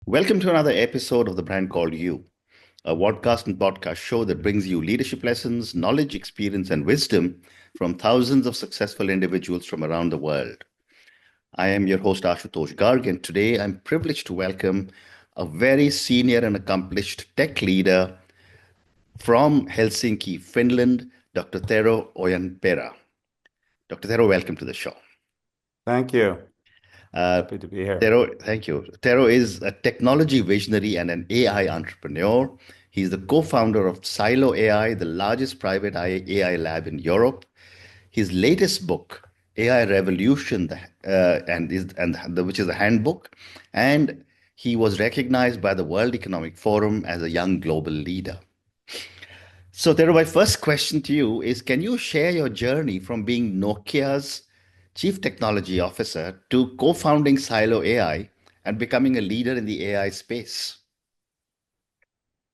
Welcome to another episode of The Brand Called You, a podcast and podcast show that brings you leadership lessons, knowledge, experience, and wisdom from thousands of successful individuals from around the world. I am your host, Ashutosh Garg, and today I'm privileged to welcome a very senior and accomplished tech leader from Helsinki, Finland, Dr. Tero Ojanperä. Dr. Tero, welcome to the show. Thank you. Uh, Happy to be here. Tero, thank you. Tero is a technology visionary and an AI entrepreneur. He's the co-founder of Silo AI, the largest private AI lab in Europe. His latest book, AI Revolution, which is a handbook, and he was recognized by the World Economic Forum as a young global leader. So, Tero, my first question to you is: can you share your journey from being Nokia's Chief Technology Officer to co-founding Silo AI and becoming a leader in the AI space?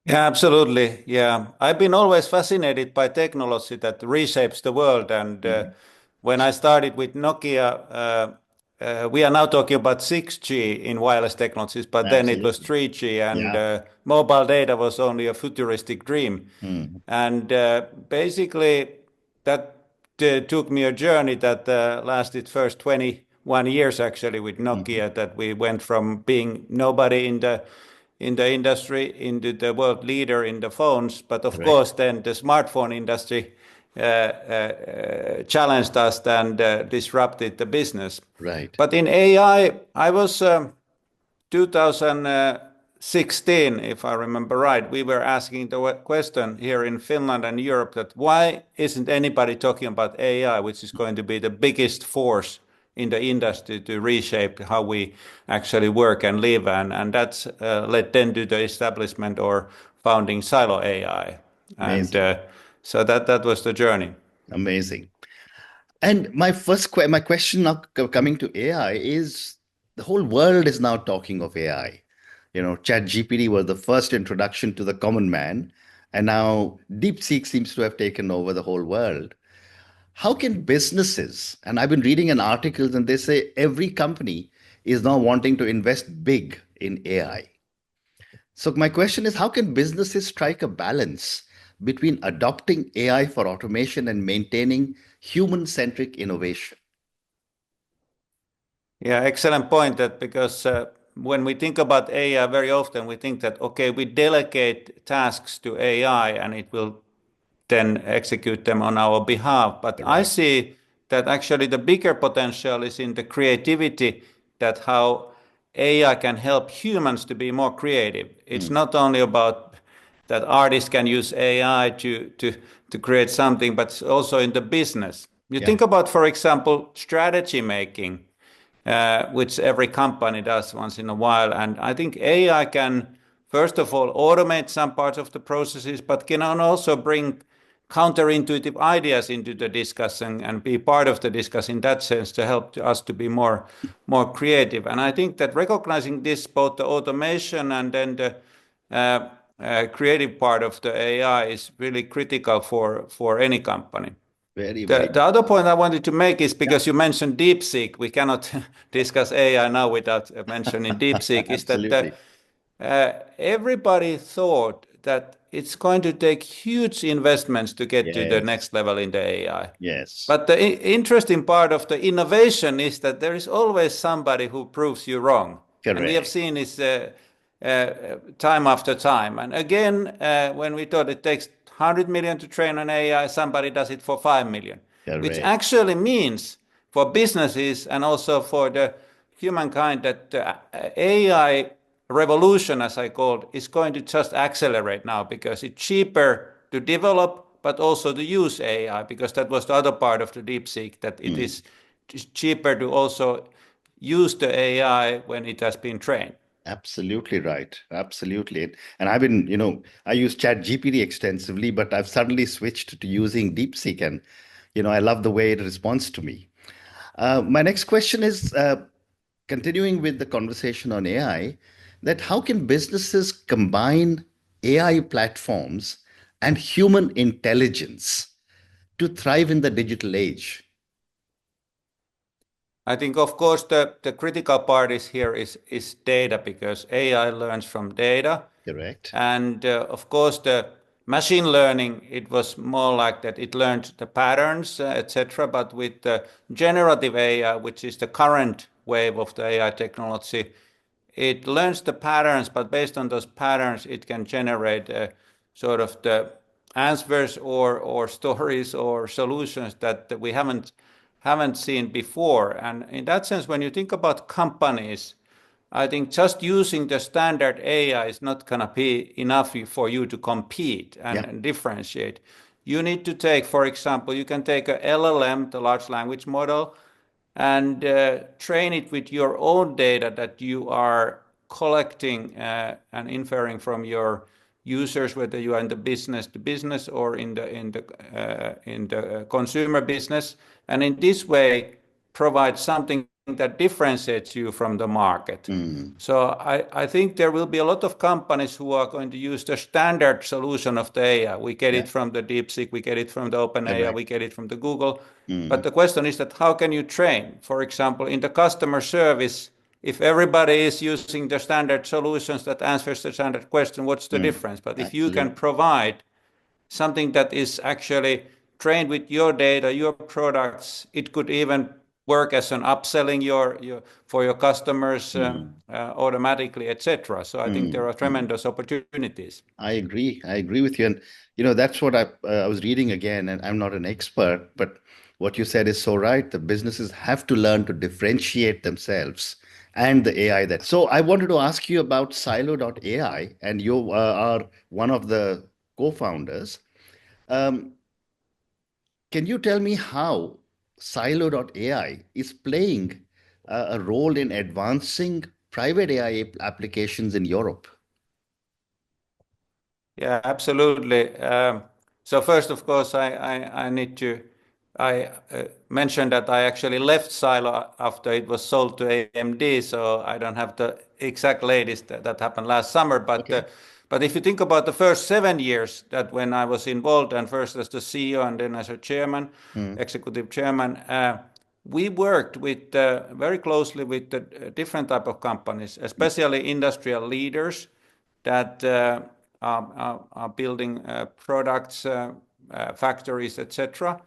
Yeah, absolutely. Yeah, I've been always fascinated by technology that reshapes the world. And Mhm. when I started with Nokia, we are now talking about 6G in wireless technologies, but then it was Absolutely. 3G, and Yeah. mobile data was only a futuristic dream. Mm. And basically, that took me a journey that lasted first 21 years actually with Mhm. Nokia, that we went from being nobody in the industry into the world leader in the phones. But of Correct. course, then the smartphone industry challenged us and disrupted the business. Right. But in AI, I was 2016, if I remember right, we were asking the question here in Finland and Europe that why isn't anybody talking about AI, which is going to be the biggest force in the industry to reshape how we actually work and live, and that's led then to the establishment or founding Silo AI, and Amazing. so that was the journey. Amazing. And my question now coming to AI is the whole world is now talking of AI. ChatGPT was the first introduction to the common man, and now DeepSeek seems to have taken over the whole world. How can businesses, and I've been reading an article and they say every company is now wanting to invest big in AI. So my question is, how can businesses strike a balance between adopting AI for automation and maintaining human-centric innovation? Yeah, excellent point. That because when we think about AI, very often we think that okay, we delegate tasks to AI and it will then execute them on our behalf. But I Correct. see that actually the bigger potential is in the creativity, that how AI can help humans to be more creative. It's Mm, not only about that artists can use AI to create something, but also in the business. You yeah. think about, for example, strategy making, which every company does once in a while. And I think AI can, first of all, automate some parts of the processes, but can also bring counterintuitive ideas into the discussion and be part of the discussion in that sense to help us to be more creative. And I think that recognizing this, both the automation and then the creative part of the AI is really critical for any company. Very, very. The other point I wanted to make is Yeah. because you mentioned DeepSeek, we cannot discuss AI now without mentioning DeepSeek, is that Absolutely. everybody thought that it's going to take huge investments to get to the Yes. next level in the AI. Yes. But the interesting part of the innovation is that there is always somebody who proves you wrong. And we have Correct. seen this time after time. And again, when we thought it takes 100 million to train an AI, somebody does it for 5 million, which Correct. actually means for businesses and also for the humankind that the AI revolution, as I called, is going to just accelerate now because it's cheaper to develop but also to use AI, because that was the other part of the DeepSeek, that it Mm. is cheaper to also use the AI when it has been trained. Absolutely right. Absolutely. And I've been, I use ChatGPT extensively, but I've suddenly switched to using DeepSeek, and I love the way it responds to me. My next question is continuing with the conversation on AI, that how can businesses combine AI platforms and human intelligence to thrive in the digital age? I think, of course, the critical part is here is data, because AI learns from data. Correct. And of course, the machine learning, it was more like that. It learned the patterns, etc. But with the generative AI, which is the current wave of the AI technology, it learns the patterns, but based on those patterns, it can generate sort of the answers or stories or solutions that we haven't seen before. And in that sense, when you think about companies, I think just using the standard AI is not going to be enough for you to compete and differentiate. You need to take, for example, you can take a LLM, the large language model, and train it with your own data that you are collecting and inferring from your users, whether you are in the business to business or in the consumer business, and in this way provide something that differentiates you from the market. So I think there will be a lot of companies who are going to use the standard solution of the AI. We get it from the DeepSeek, we get it from the OpenAI, we get it from the Google. But the question is that how can you train? For example, in the customer service, if everybody is using the standard solutions that answers the standard question, what's the difference? But if you can provide something that is actually trained with your data, your products, it could even work as an upselling for your customers automatically, etc. So I think there are tremendous opportunities. I agree. I agree with you. And, that's what I was reading again, and I'm not an expert, but what you said is so right. The businesses have to learn to differentiate themselves and the AI that. So I wanted to ask you about Silo.ai, and you are one of the co-founders. Um, can you tell me how Silo.ai is playing a role in advancing private AI applications in Europe? Yeah, absolutely. So first, of course, I need to mention that I actually left Silo after it was sold to AMD, so I don't have the exact latest that happened last summer. But if you think about the first 7 years that when I was involved, and first as the CEO and then as a chairman, executive chairman, we worked with very closely with the different type of companies, especially industrial leaders that are building products, factories, etc.,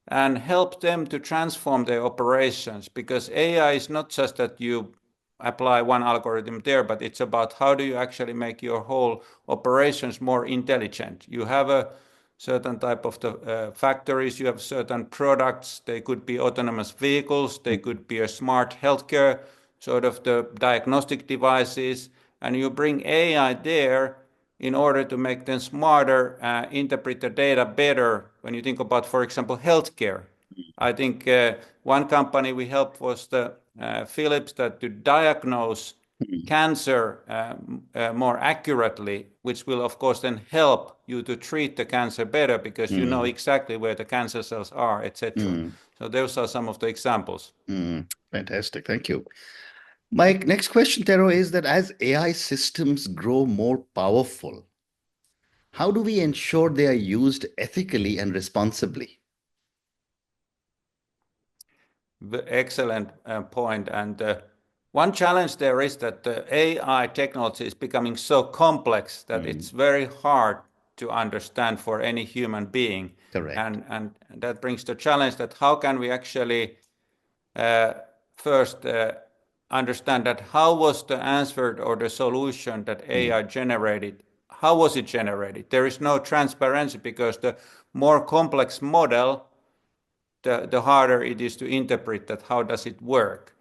and help them to transform their operations. Because AI is not just that you apply one algorithm there, but it's about how do you actually make your whole operations more intelligent. You have a certain type of the factories, you have certain products. They could be autonomous vehicles, they could be a smart healthcare, sort of the diagnostic devices, and you bring AI there in order to make them smarter, interpret the data better. When you think about, for example, healthcare, I think one company we helped was the Philips, that to diagnose cancer more accurately, which will of course then help you to treat the cancer better because you know exactly where the cancer cells are, etc. So those are some of the examples. Fantastic. Thank you. My next question, Tero, is that as AI systems grow more powerful, how do we ensure they are used ethically and responsibly? Excellent point. And one challenge there is that the AI technology is becoming so complex that it's very hard to understand for any human being. Correct. And that brings the challenge that how can we actually first understand that how was the answer or the solution that AI generated, how was it generated? There is no transparency because the more complex model, the harder it is to interpret that how does it work.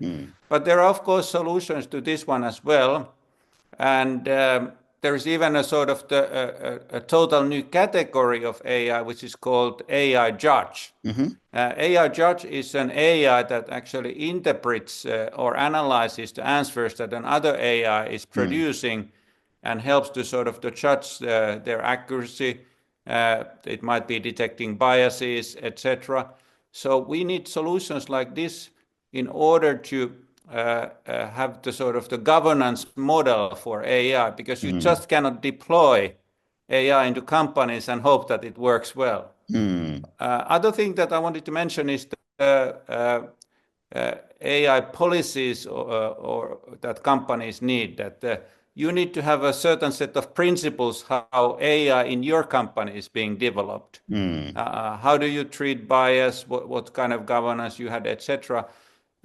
But there are of course solutions to this one as well, and there is even a sort of a total new category of AI which is called AI judge. AI judge is an AI that actually interprets or analyzes the answers that another AI is producing and helps to sort of to judge their accuracy. It might be detecting biases, etc. So we need solutions like this in order to have the sort of the governance model for AI, because you just cannot deploy AI into companies and hope that it works well. Other thing that I wanted to mention is AI policies or that companies need, that you need to have a certain set of principles how AI in your company is being developed. How do you treat bias, what kind of governance you had, etc.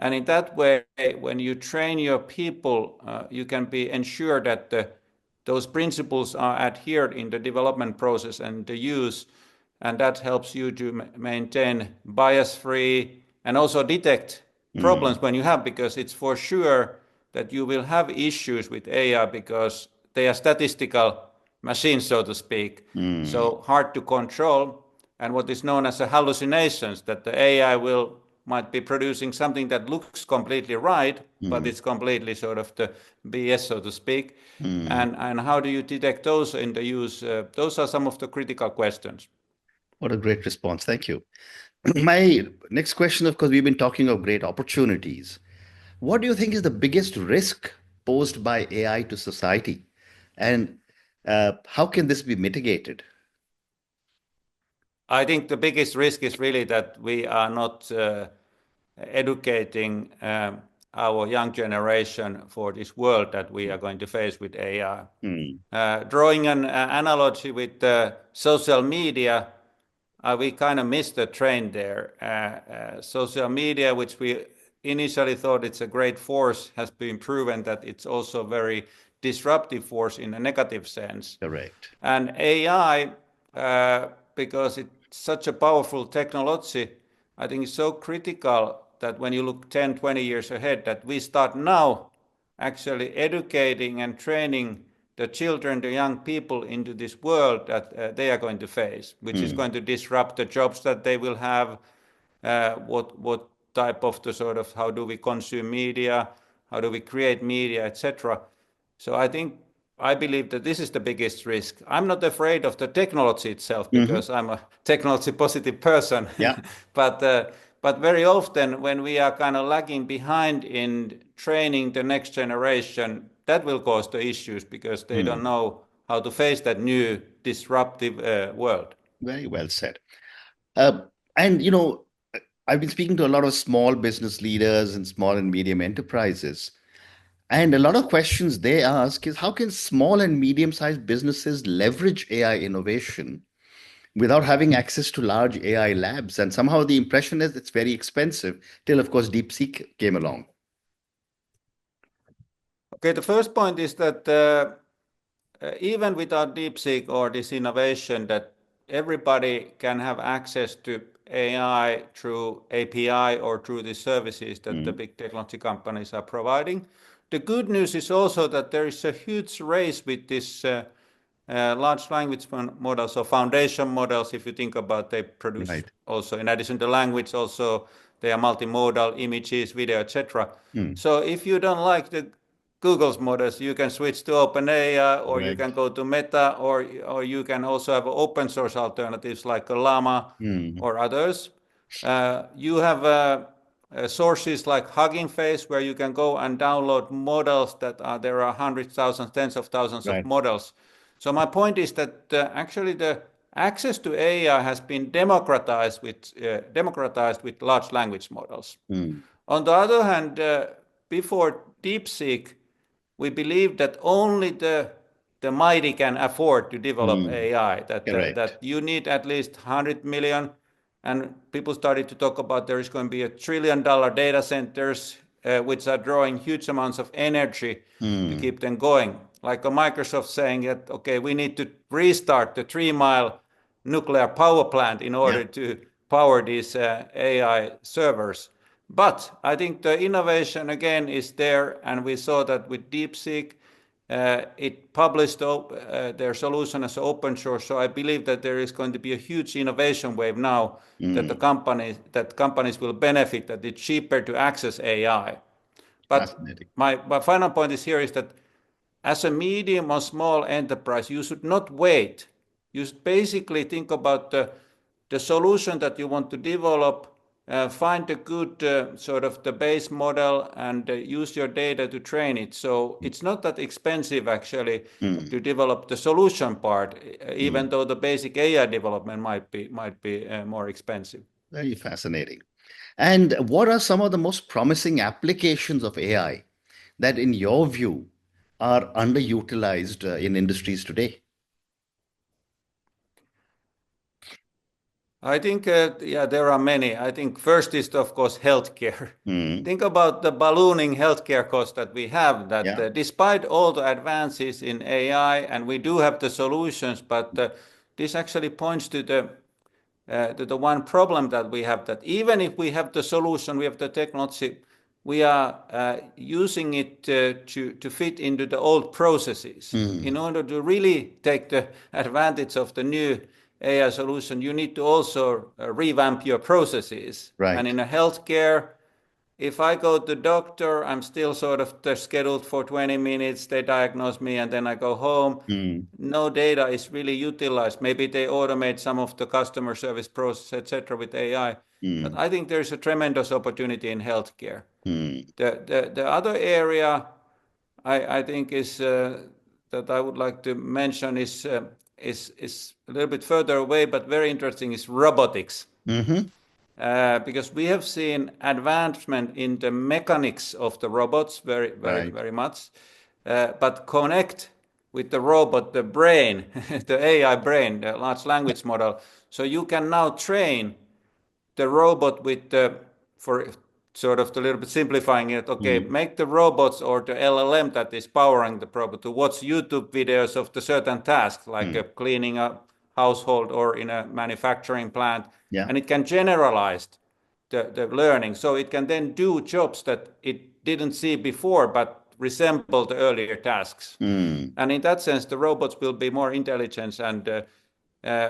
And in that way, when you train your people, you can be ensured that those principles are adhered in the development process and the use, and that helps you to maintain bias-free and also detect problems when you have, because it's for sure that you will have issues with AI because they are statistical machines, so to speak, so hard to control, and what is known as hallucinations, that the AI might be producing something that looks completely right, but it's completely sort of the BS, so to speak. And how do you detect those in the use? Those are some of the critical questions. What a great response. Thank you. My next question, of course, we've been talking of great opportunities. What do you think is the biggest risk posed by AI to society? And how can this be mitigated? I think the biggest risk is really that we are not educating our young generation for this world that we are going to face with AI. Drawing an analogy with social media, we kind of missed the train there. Social media, which we initially thought it's a great force, has been proven that it's also a very disruptive force in a negative sense. Correct. And AI, because it's such a powerful technology, I think it's so critical that when you look 10, 20 years ahead, that we start now actually educating and training the children, the young people into this world that they are going to face, which is going to disrupt the jobs that they will have, what type of the sort of, how do we consume media, how do we create media, etc. So I believe that this is the biggest risk. I'm not afraid of the technology itself because I'm a technology positive person. Yeah. But very often when we are kind of lagging behind in training the next generation, that will cause the issues because they don't know how to face that new disruptive world. Very well said. And, I've been speaking to a lot of small business leaders and small and medium enterprises. And a lot of questions they ask is how can small and medium-sized businesses leverage AI innovation without having access to large AI labs? And somehow the impression is it's very expensive, till, of course, DeepSeek came along. Okay, the first point is that even without DeepSeek or this innovation, that everybody can have access to AI through API or through the services that the big technology companies are providing. The good news is also that there is a huge race with this large language models or foundation models. If you think about, they produce also, in addition to language, also they are multimodal images, video, etc. So if you don't like the Google's models, you can switch to OpenAI, or you can go to Meta, or you can also have open source alternatives like Llama or others. You have sources like Hugging Face, where you can go and download models that there are hundreds, thousands, tens of thousands of models. So my point is that actually the access to AI has been democratized with large language models. On the other hand, before DeepSeek, we believe that only the mighty can afford to develop AI, that you need at least 100 million. And people started to talk about there is going to be $1 trillion data centers, which are drawing huge amounts of energy to keep them going. Like a Microsoft saying that, okay, we need to restart the 3-mile nuclear power plant in order to power these AI servers. But I think the innovation again is there, and we saw that with DeepSeek, it published their solution as open source. So I believe that there is going to be a huge innovation wave now that companies will benefit, that it's cheaper to access AI. But my final point is that as a medium or small enterprise, you should not wait. You should basically think about the solution that you want to develop, find a good sort of the base model, and use your data to train it. So it's not that expensive actually to develop the solution part, even though the basic AI development might be more expensive. Very fascinating. And what are some of the most promising applications of AI that, in your view, are underutilized in industries today? I think, yeah, there are many. I think first is, of course, healthcare. Mm, Think about the ballooning healthcare costs that we have, that yeah. despite all the advances in AI, and we do have the solutions, but this actually points to the one problem that we have, that even if we have the solution, we have the technology, we are using it to fit into the old processes. In Mm, order to really take the advantage of the new AI solution, you need to also revamp your processes. And right. in a healthcare, if I go to the doctor, I'm still sort of scheduled for 20 minutes, they diagnose me, and then I go home. Mm, No data is really utilized. Maybe they automate some of the customer service process, etc., with AI. But mm, I think there's a tremendous opportunity in healthcare. mm, The other area I think is that I would like to mention is a little bit further away, but very interesting, is robotics. hmm. Because we have seen advancement in the mechanics of the robots very, very, Right. very much. But connect with the robot, the brain, the AI brain, the large language model. So you can now train the robot with for sort of a little bit simplifying it, okay, Mm, make the robots or the LLM that is powering the robot to watch YouTube videos of the certain task, like mm, cleaning a household or in a manufacturing plant, yeah. and it can generalize the learning. So it can then do jobs that it didn't see before, but resemble the earlier tasks. Mm, And in that sense, the robots will be more intelligent, and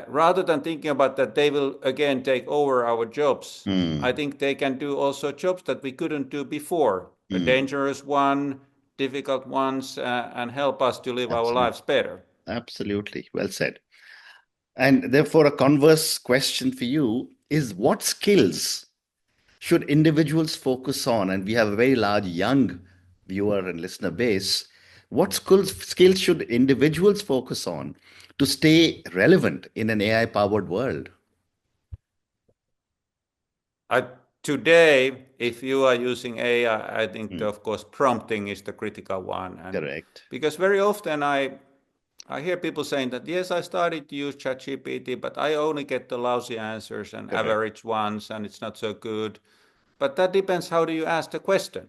rather than thinking about that they will again take over our jobs, I mm, think they can do also jobs that we couldn't do before, a mm. dangerous one, difficult ones, and help us to live our Absolutely. lives better. Absolutely. Well said. And therefore, a converse question for you is, what skills should individuals focus on? And we have a very large young viewer and listener base. What skills should individuals focus on to stay relevant in an AI powered world? I, Today, if you are using AI, I think, Hmm, of course, prompting is the critical one. And correct. because very often I hear people saying that, yes, I started to use ChatGPT, but I only get the lousy answers and Correct. average ones, and it's not so good. But that depends how do you ask the question.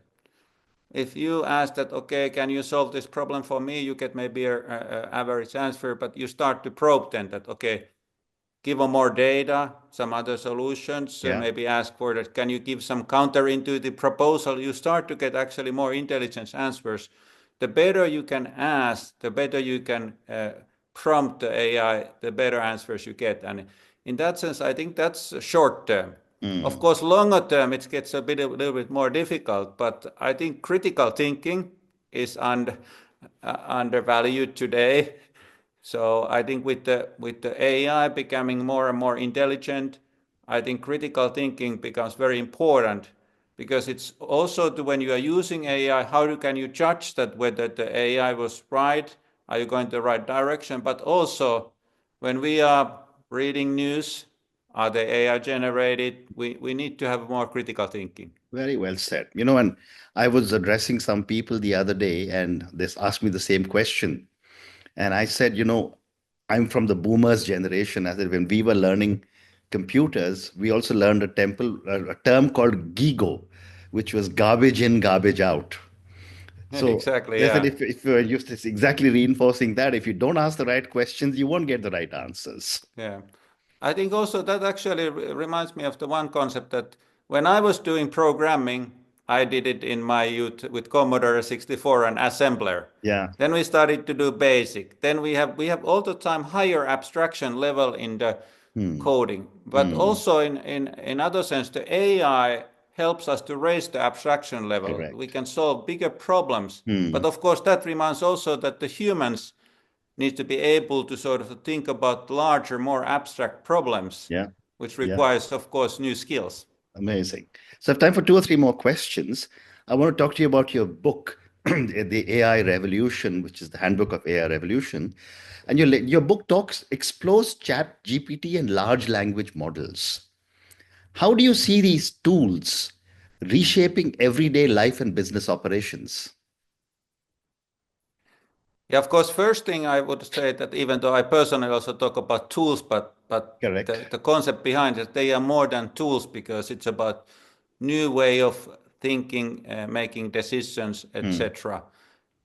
If you ask that, okay, can you solve this problem for me, you get maybe a average answer, but you start to probe then that, okay, give them more data, some other solutions, Yeah. maybe ask for that, can you give some counterintuitive proposal? You start to get actually more intelligent answers. The better you can ask, the better you can prompt the AI, the better answers you get. And in that sense, I think that's short term. Of Mm, course, longer term, it gets a little bit more difficult, but I think critical thinking is undervalued today. So I think with the AI becoming more and more intelligent, I think critical thinking becomes very important, because it's also when you are using AI, how can you judge that whether the AI was right? Are you going the right direction? But also when we are reading news, are they AI generated? We need to have more critical thinking. very well said. And I was addressing some people the other day, and they asked me the same question. And I said, I'm from the boomers generation. I said, when we were learning computers, we also learned a term called GIGO, which was garbage in, garbage out. So Exactly, they said, yeah. if you're used, it's exactly reinforcing that. If you don't ask the right questions, you won't get the right answers. Yeah. I think also that actually reminds me of the one concept that when I was doing programming, I did it in my youth with Commodore 64 and assembler. Yeah. Then we started to do basic. Then we have all the time higher abstraction level in the Hmm. coding. But Hmm. also in other sense, the AI helps us to raise the abstraction level. We Correct. can solve bigger problems. But Hmm. of course, that reminds also that the humans needs to be able to sort of think about larger, more abstract problems, Yeah. which Yeah. requires, of course, new skills. Amazing. So I have time for two or three more questions. I want to talk to you about your book, The AI Revolution, which is the Handbook of AI Revolution. And your book explores Chat GPT and large language models. How do you see these tools reshaping everyday life and business operations? Yeah, of course, first thing I would say that even though I personally also talk about tools, but Correct. the concept behind it, they are more than tools because it's about new way of thinking, making decisions, etc.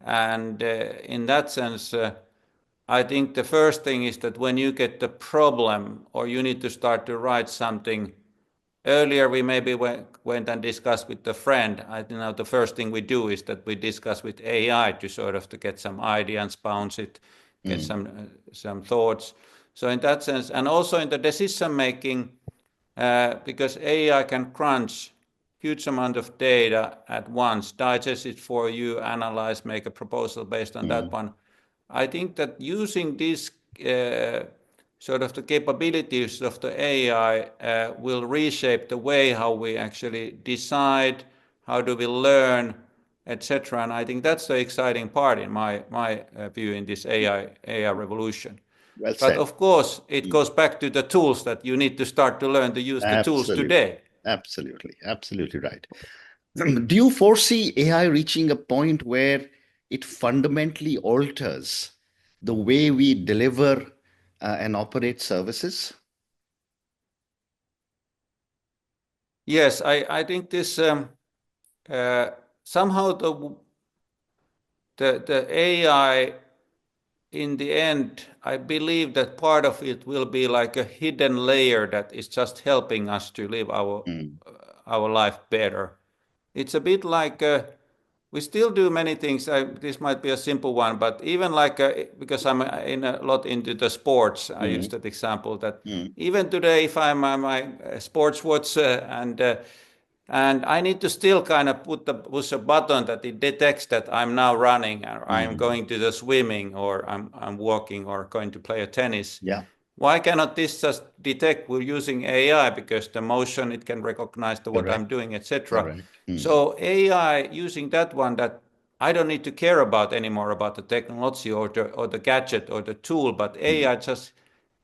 And in that sense, I think the first thing is that when you get the problem or you need to start to write something, earlier we maybe went and discussed with a friend. I think now the first thing we do is that we discuss with AI to sort of to get some ideas, bounce it, get some thoughts. So in that sense, and also in the decision making, because AI can crunch huge amount of data at once, digest it for you, analyze, make a proposal based on that one. I think that using this sort of the capabilities of the AI will reshape the way how we actually decide, how do we learn, etc. And I think that's the exciting part in my view in this AI revolution. Well But said. of course, it goes back to the tools that you need to start to learn to use the tools today. Absolutely right. Do you foresee AI reaching a point where it fundamentally alters the way we deliver and operate services? Yes, I think this somehow the AI in the end, I believe that part of it will be like a hidden layer that is just helping us to live our life better. It's a bit like we still do many things. This might be a simple one, but even like because I'm in a lot into the sports, I use that example that even today, if I'm on my sports watch and I need to still kind of push a button that it detects that I'm now running or I'm going to the swimming or I'm walking or going to play a tennis. Yeah, Why cannot this just detect we're using AI because the motion it can recognize what I'm doing, etc. correct. So AI using that one that I don't need to care about anymore about the technology or the gadget or the tool, but AI just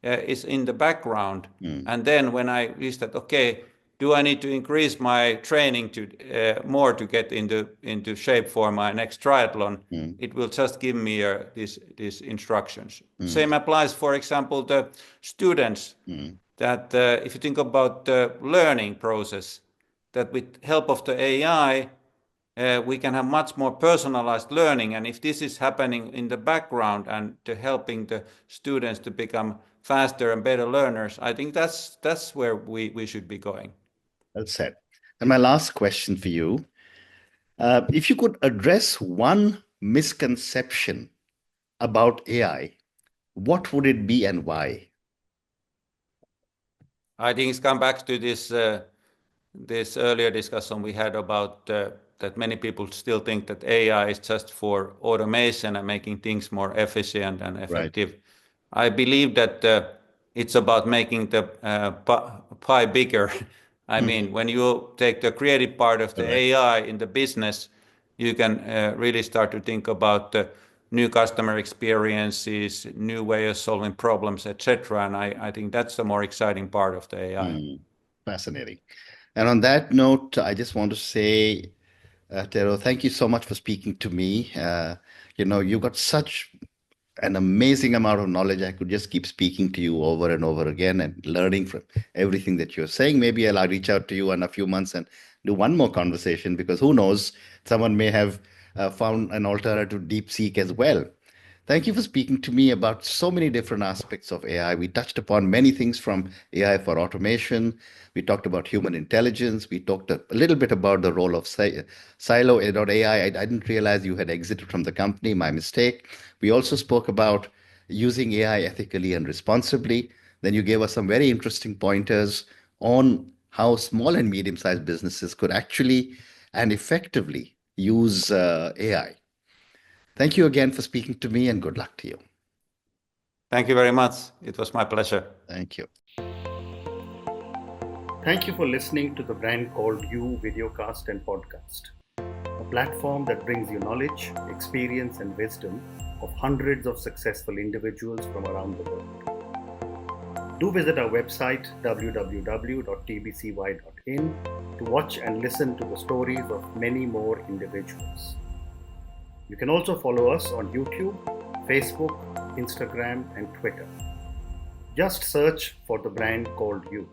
is in the background. And then when I reach that, okay, do I need to increase my training to more to get into shape for my next triathlon? It will just give me these instructions. Same applies, for example, the students. That if you think about the learning process, that with help of the AI, we can have much more personalized learning. And if this is happening in the background and to helping the students to become faster and better learners, I think that's where we should be going. Well said. And my last question for you, if you could address one misconception about AI, what would it be and why? I think it's come back to this earlier discussion we had about that many people still think that AI is just for automation and making things more efficient and effective. I believe that it's about making the pie bigger. I mean, when you take the creative part of the AI in the business, you can really start to think about new customer experiences, new way of solving problems, etc. And I think that's the more exciting part of the AI. Fascinating. And on that note, I just want to say, Tero, thank you so much for speaking to me. You got such an amazing amount of knowledge. I could just keep speaking to you over and over again and learning from everything that you're saying. Maybe I'll reach out to you in a few months and do one more conversation because who knows, someone may have found an alternative DeepSeek as well. Thank you for speaking to me about so many different aspects of AI. We touched upon many things from AI for automation. We talked about human intelligence. We talked a little bit about the role of Silo.ai. I didn't realize you had exited from the company, my mistake. We also spoke about using AI ethically and responsibly. Then you gave us some very interesting pointers on how small and medium-sized businesses could actually and effectively use AI. Thank you again for speaking to me and good luck to you. Thank you very much. It was my pleasure. Thank you. Thank you for listening to the brand called You Videocast and Podcast, a platform that brings you knowledge, experience, and wisdom of hundreds of successful individuals from around the world. Do visit our website www.tbcy.in to watch and listen to the stories of many more individuals. You can also follow us on YouTube, Facebook, Instagram, and Twitter. Just search for the brand called You.